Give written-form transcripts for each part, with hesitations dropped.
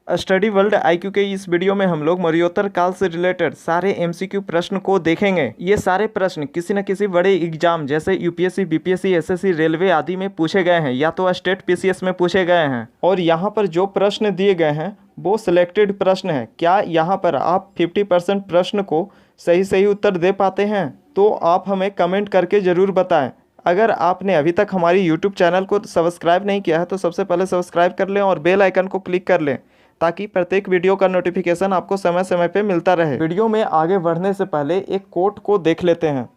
Study world IQ के इस video में हम लोग मरणोत्तर काल से रिलेटेड सारे एमसीक्यू प्रश्न को देखेंगे। ये सारे प्रश्न किसी न किसी बड़े एग्जाम जैसे यूपीएससी, बीपीएससी, एसएससी, रेलवे आदि में पूछे गए हैं या तो स्टेट पीसीएस में पूछे गए हैं। और यहाँ पर जो प्रश्न दिए गए हैं वो सिलेक्टेड प्रश्न है। क्या यहाँ पर आप 50% प्रश्न को सही उत्तर दे पाते हैं? तो आप हमें कमेंट करके ज़रूर बताएं। अगर आपने अभी तक हमारी यूट्यूब चैनल को सब्सक्राइब नहीं किया है तो सबसे पहले सब्सक्राइब कर लें और बेल आइकन को क्लिक कर लें ताकि प्रत्येक वीडियो का नोटिफिकेशन आपको समय समय पे मिलता रहे। वीडियो में आगे बढ़ने से पहले एक कोट को देख लेते हैं।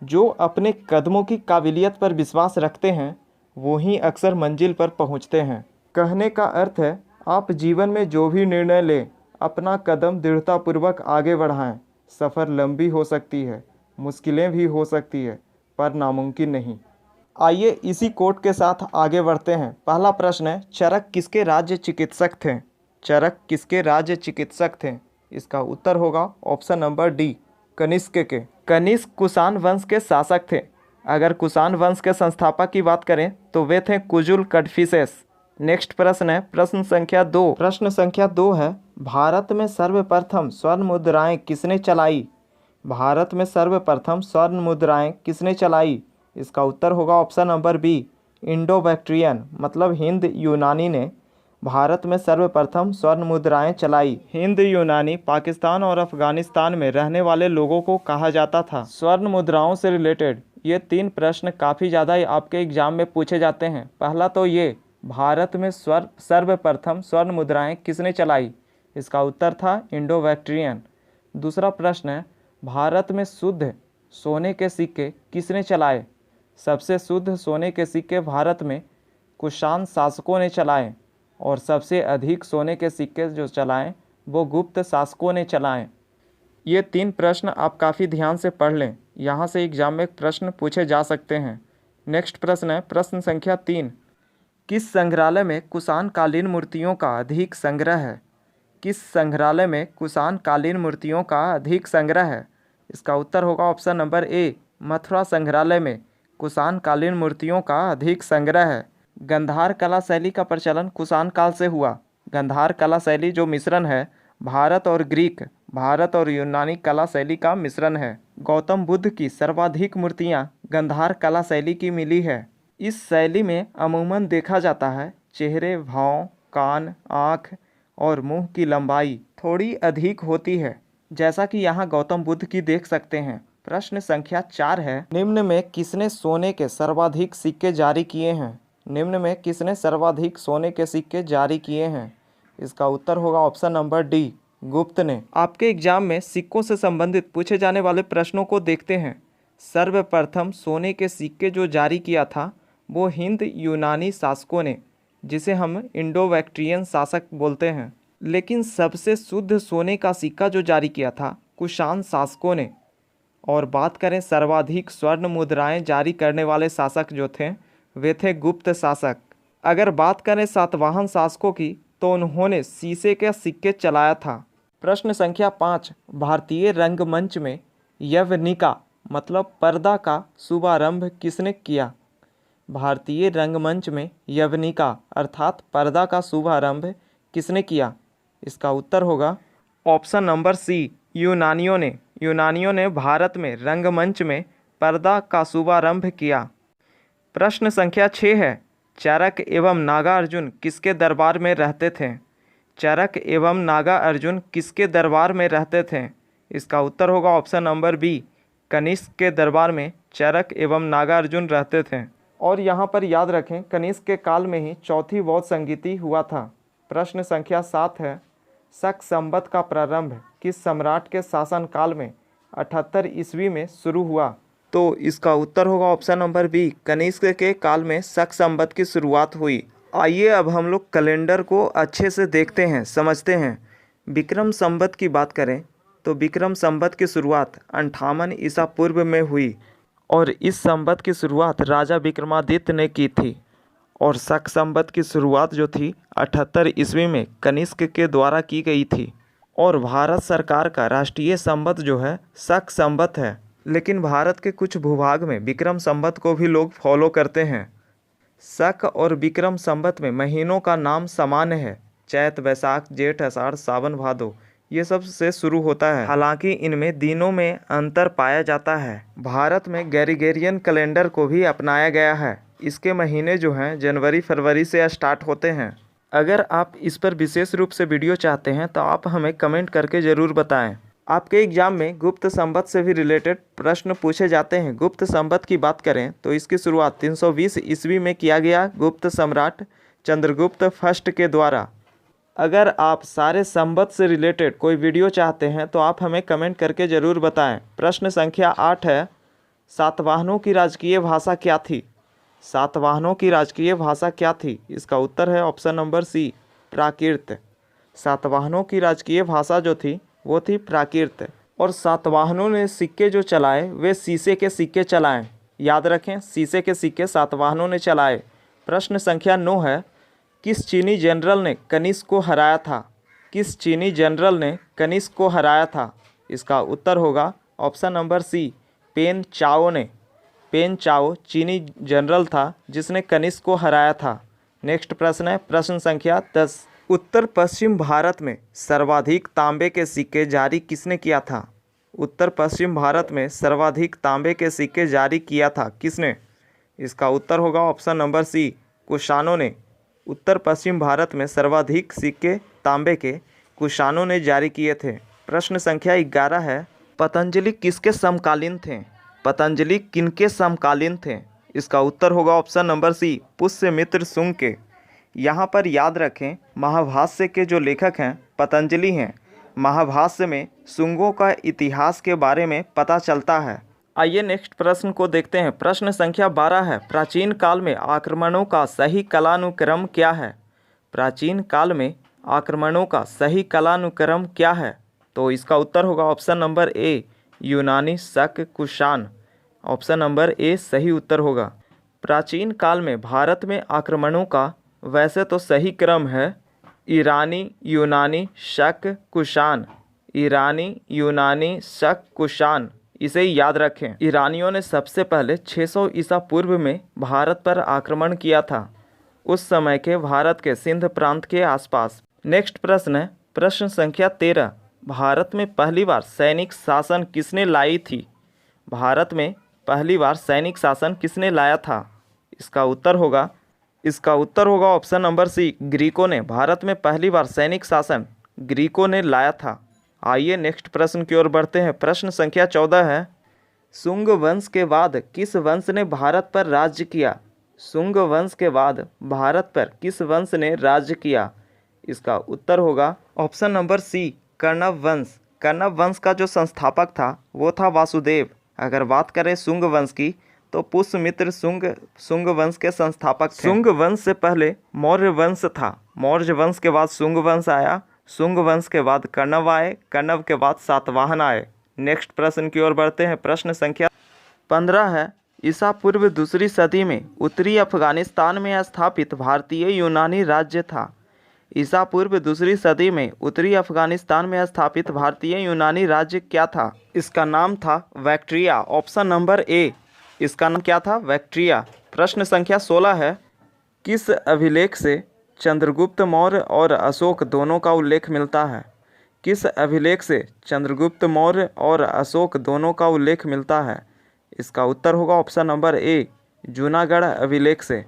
जो अपने कदमों की काबिलियत पर विश्वास रखते हैं वो ही अक्सर मंजिल पर पहुंचते हैं। कहने का अर्थ है आप जीवन में जो भी निर्णय लें अपना कदम दृढ़तापूर्वक आगे बढ़ाएं। सफ़र लंबी हो सकती है, मुश्किलें भी हो सकती है, पर नामुमकिन नहीं। आइए इसी कोट के साथ आगे बढ़ते हैं। पहला प्रश्न है, चरक किसके राज्य चिकित्सक थे? चरक किसके राज्य चिकित्सक थे? इसका उत्तर होगा ऑप्शन नंबर डी, कनिष्क के। कनिष्क कुषाण वंश के शासक थे। अगर कुषाण वंश के संस्थापक की बात करें तो वे थे कुजुल कड़फिसेस। नेक्स्ट प्रश्न है प्रश्न संख्या 2। प्रश्न संख्या 2 है, भारत में सर्वप्रथम स्वर्ण मुद्राएं किसने चलाई? भारत में सर्वप्रथम स्वर्ण मुद्राएं किसने चलाई? इसका उत्तर होगा option number B, Indo Bactrian मतलब हिंद यूनानी ने भारत में सर्वप्रथम स्वर्ण मुद्राएं चलाई। हिंद यूनानी पाकिस्तान और अफगानिस्तान में रहने वाले लोगों को कहा जाता था। स्वर्ण मुद्राओं से रिलेटेड ये 3 प्रश्न काफ़ी ज़्यादा आपके एग्जाम में पूछे जाते हैं। पहला तो ये, भारत में सर्वप्रथम स्वर्ण मुद्राएं किसने चलाई? इसका उत्तर था इंडो बैक्ट्रियन। दूसरा प्रश्न है, भारत में शुद्ध सोने के सिक्के किसने चलाए? सबसे शुद्ध सोने के सिक्के भारत में कुषाण शासकों ने चलाए और सबसे अधिक सोने के सिक्के जो चलाएं वो गुप्त शासकों ने चलाएं। ये 3 प्रश्न आप काफ़ी ध्यान से पढ़ लें, यहाँ से एग्जाम में प्रश्न पूछे जा सकते हैं। नेक्स्ट प्रश्न है प्रश्न संख्या 3। किस संग्रहालय में कुषाण कालीन मूर्तियों का अधिक संग्रह है? किस संग्रहालय में कुषाण कालीन मूर्तियों का अधिक संग्रह है? इसका उत्तर होगा ऑप्शन नंबर ए, मथुरा संग्रहालय में कुषाण कालीन मूर्तियों का अधिक संग्रह है। गंधार कला शैली का प्रचलन कुषाण काल से हुआ। गंधार कला शैली जो मिश्रण है भारत और यूनानी कला शैली का मिश्रण है। गौतम बुद्ध की सर्वाधिक मूर्तियां गंधार कला शैली की मिली है। इस शैली में अमूमन देखा जाता है चेहरे, भाव, कान, आँख और मुंह की लंबाई थोड़ी अधिक होती है, जैसा कि यहाँ गौतम बुद्ध की देख सकते हैं। प्रश्न संख्या 4 है, निम्न में किसने सोने के सर्वाधिक सिक्के जारी किए हैं? निम्न में किसने सर्वाधिक सोने के सिक्के जारी किए हैं? इसका उत्तर होगा ऑप्शन नंबर डी, गुप्त ने। आपके एग्जाम में सिक्कों से संबंधित पूछे जाने वाले प्रश्नों को देखते हैं। सर्वप्रथम सोने के सिक्के जो जारी किया था वो हिंद यूनानी शासकों ने, जिसे हम इंडो बैक्ट्रियन शासक बोलते हैं। लेकिन सबसे शुद्ध सोने का सिक्का जो जारी किया था कुषाण शासकों ने। और बात करें सर्वाधिक स्वर्ण मुद्राएं जारी करने वाले शासक जो थे वे थे गुप्त शासक। अगर बात करें सातवाहन शासकों की तो उन्होंने शीशे के सिक्के चलाया था। प्रश्न संख्या 5, भारतीय रंगमंच में यवनिका मतलब पर्दा का शुभारंभ किसने किया? भारतीय रंगमंच में यवनिका अर्थात पर्दा का शुभारंभ किसने किया? इसका उत्तर होगा ऑप्शन नंबर सी, यूनानियों ने। यूनानियों ने भारत में रंगमंच में पर्दा का शुभारंभ किया। प्रश्न संख्या 6 है, चरक एवं नागार्जुन किसके दरबार में रहते थे? चरक एवं नागार्जुन किसके दरबार में रहते थे? इसका उत्तर होगा ऑप्शन नंबर बी, कनिष्क के दरबार में चरक एवं नागार्जुन रहते थे। और यहाँ पर याद रखें कनिष्क के काल में ही चौथी बौद्ध संगीति हुआ था। प्रश्न संख्या 7 है, शक संवत का प्रारंभ किस सम्राट के शासनकाल में 78 ईस्वी में शुरू हुआ? तो इसका उत्तर होगा ऑप्शन नंबर बी, कनिष्क के काल में शक संवत की शुरुआत हुई। आइए अब हम लोग कैलेंडर को अच्छे से देखते हैं, समझते हैं। विक्रम संवत की बात करें तो विक्रम संवत की शुरुआत 58 ईसा पूर्व में हुई और इस संवत की शुरुआत राजा विक्रमादित्य ने की थी। और शक संवत की शुरुआत जो थी 78 ईस्वी में कनिष्क के द्वारा की गई थी। और भारत सरकार का राष्ट्रीय संवत जो है शक संवत है। लेकिन भारत के कुछ भूभाग में विक्रम संवत को भी लोग फॉलो करते हैं। शक और विक्रम संवत में महीनों का नाम समान है, चैत बैसाख जेठ आषाढ़ सावन भादो ये सब से शुरू होता है। हालांकि इनमें दिनों में अंतर पाया जाता है। भारत में ग्रेगोरियन कैलेंडर को भी अपनाया गया है। इसके महीने जो हैं जनवरी फरवरी से स्टार्ट होते हैं। अगर आप इस पर विशेष रूप से वीडियो चाहते हैं तो आप हमें कमेंट करके ज़रूर बताएं। आपके एग्जाम में गुप्त संवत से भी रिलेटेड प्रश्न पूछे जाते हैं। गुप्त संवत की बात करें तो इसकी शुरुआत 320 ईस्वी में किया गया गुप्त सम्राट चंद्रगुप्त फर्स्ट के द्वारा। अगर आप सारे संवत से रिलेटेड कोई वीडियो चाहते हैं तो आप हमें कमेंट करके ज़रूर बताएं। प्रश्न संख्या 8 है, सातवाहनों की राजकीय भाषा क्या थी? सातवाहनों की राजकीय भाषा क्या थी? इसका उत्तर है ऑप्शन नंबर सी, प्राकृत। सातवाहनों की राजकीय भाषा जो थी वो थी प्राकृत। और सातवाहनों ने सिक्के जो चलाए वे शीशे के सिक्के चलाएं। याद रखें, शीशे के सिक्के सातवाहनों ने चलाए। प्रश्न संख्या 9 है, किस चीनी जनरल ने कनिष्क को हराया था? किस चीनी जनरल ने कनिष्क को हराया था? इसका उत्तर होगा ऑप्शन नंबर सी, पेन चाओ ने। पेन चाओ चीनी जनरल था जिसने कनिष्क को हराया था। नेक्स्ट प्रश्न है प्रश्न संख्या 10, उत्तर पश्चिम भारत में सर्वाधिक तांबे के सिक्के जारी किसने किया था? उत्तर पश्चिम भारत में सर्वाधिक तांबे के सिक्के जारी किया था किसने? इसका उत्तर होगा ऑप्शन नंबर सी, कुषाणों ने। उत्तर पश्चिम भारत में सर्वाधिक सिक्के तांबे के कुषाणों ने जारी किए थे। प्रश्न संख्या 11 है, पतंजलि किसके समकालीन थे? पतंजलि किनके समकालीन थे? इसका उत्तर होगा option number C, Pushyamitra Shunga के। यहाँ पर याद रखें, महाभाष्य के जो लेखक हैं पतंजलि हैं। महाभाष्य में शुंगों का इतिहास के बारे में पता चलता है। आइए नेक्स्ट प्रश्न को देखते हैं। प्रश्न संख्या 12 है, प्राचीन काल में आक्रमणों का सही कालानुक्रम क्या है? प्राचीन काल में आक्रमणों का सही कालानुक्रम क्या है? तो इसका उत्तर होगा ऑप्शन नंबर ए, यूनानी शक कुषाण। ऑप्शन नंबर ए सही उत्तर होगा। प्राचीन काल में भारत में आक्रमणों का वैसे तो सही क्रम है ईरानी यूनानी शक कुषाण। ईरानी यूनानी शक कुषाण, इसे याद रखें। ईरानियों ने सबसे पहले 600 ईसा पूर्व में भारत पर आक्रमण किया था, उस समय के भारत के सिंध प्रांत के आसपास। नेक्स्ट प्रश्न है प्रश्न संख्या 13, भारत में पहली बार सैनिक शासन किसने लाई थी? भारत में पहली बार सैनिक शासन किसने लाया था? इसका उत्तर होगा ऑप्शन नंबर सी, ग्रीकों ने। भारत में पहली बार सैनिक शासन ग्रीकों ने लाया था। आइए नेक्स्ट प्रश्न की ओर बढ़ते हैं। प्रश्न संख्या 14 है, शुंग वंश के बाद किस वंश ने भारत पर राज्य किया? शुंग वंश के बाद भारत पर किस वंश ने राज्य किया? इसका उत्तर होगा ऑप्शन नंबर सी, कर्णव वंश। कर्णव वंश का जो संस्थापक था वो था वासुदेव। अगर बात करें शुंग वंश की तो पुष्यमित्र शुंग वंश के संस्थापक थे। शुंग वंश से पहले मौर्य वंश था। मौर्य वंश के बाद शुंग वंश आया। शुंग वंश के बाद कर्णव आए। कर्णव के बाद सातवाहन आए। नेक्स्ट प्रश्न की ओर बढ़ते हैं। प्रश्न संख्या 15 है, ईसा पूर्व दूसरी सदी में उत्तरी अफगानिस्तान में स्थापित भारतीय यूनानी राज्य था। ईसा पूर्व दूसरी सदी में उत्तरी अफगानिस्तान में स्थापित भारतीय यूनानी राज्य क्या था? इसका नाम था बैक्ट्रिया। ऑप्शन नंबर ए, इसका नाम क्या था? बैक्ट्रिया। प्रश्न संख्या 16 है, किस अभिलेख से चंद्रगुप्त मौर्य और अशोक दोनों का उल्लेख मिलता है? किस अभिलेख से चंद्रगुप्त मौर्य और अशोक दोनों का उल्लेख मिलता है? इसका उत्तर होगा ऑप्शन नंबर ए, जूनागढ़ अभिलेख से।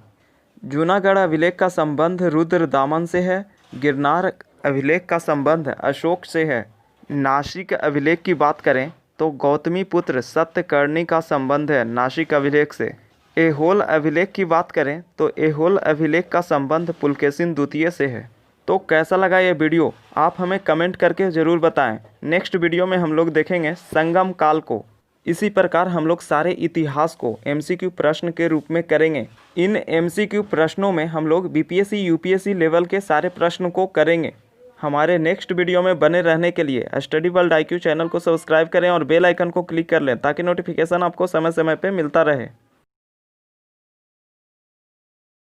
जूनागढ़ अभिलेख का संबंध रुद्र दामन से है। गिरनार अभिलेख का संबंध अशोक से है। नासिक अभिलेख की बात करें तो गौतमी पुत्र सत्यकर्णी का संबंध है नासिक अभिलेख से। ऐहोल अभिलेख की बात करें तो ऐहोल अभिलेख का संबंध पुलकेशिन द्वितीय से है। तो कैसा लगा ये वीडियो आप हमें कमेंट करके ज़रूर बताएं। नेक्स्ट वीडियो में हम लोग देखेंगे संगम काल को। इसी प्रकार हम लोग सारे इतिहास को MCQ प्रश्न के रूप में करेंगे। इन MCQ प्रश्नों में हम लोग BPSC UPSC लेवल के सारे प्रश्न को करेंगे। हमारे नेक्स्ट वीडियो में बने रहने के लिए स्टडी वर्ल्ड IQ चैनल को सब्सक्राइब करें और बेल आइकन को क्लिक कर लें ताकि नोटिफिकेशन आपको समय समय पर मिलता रहे।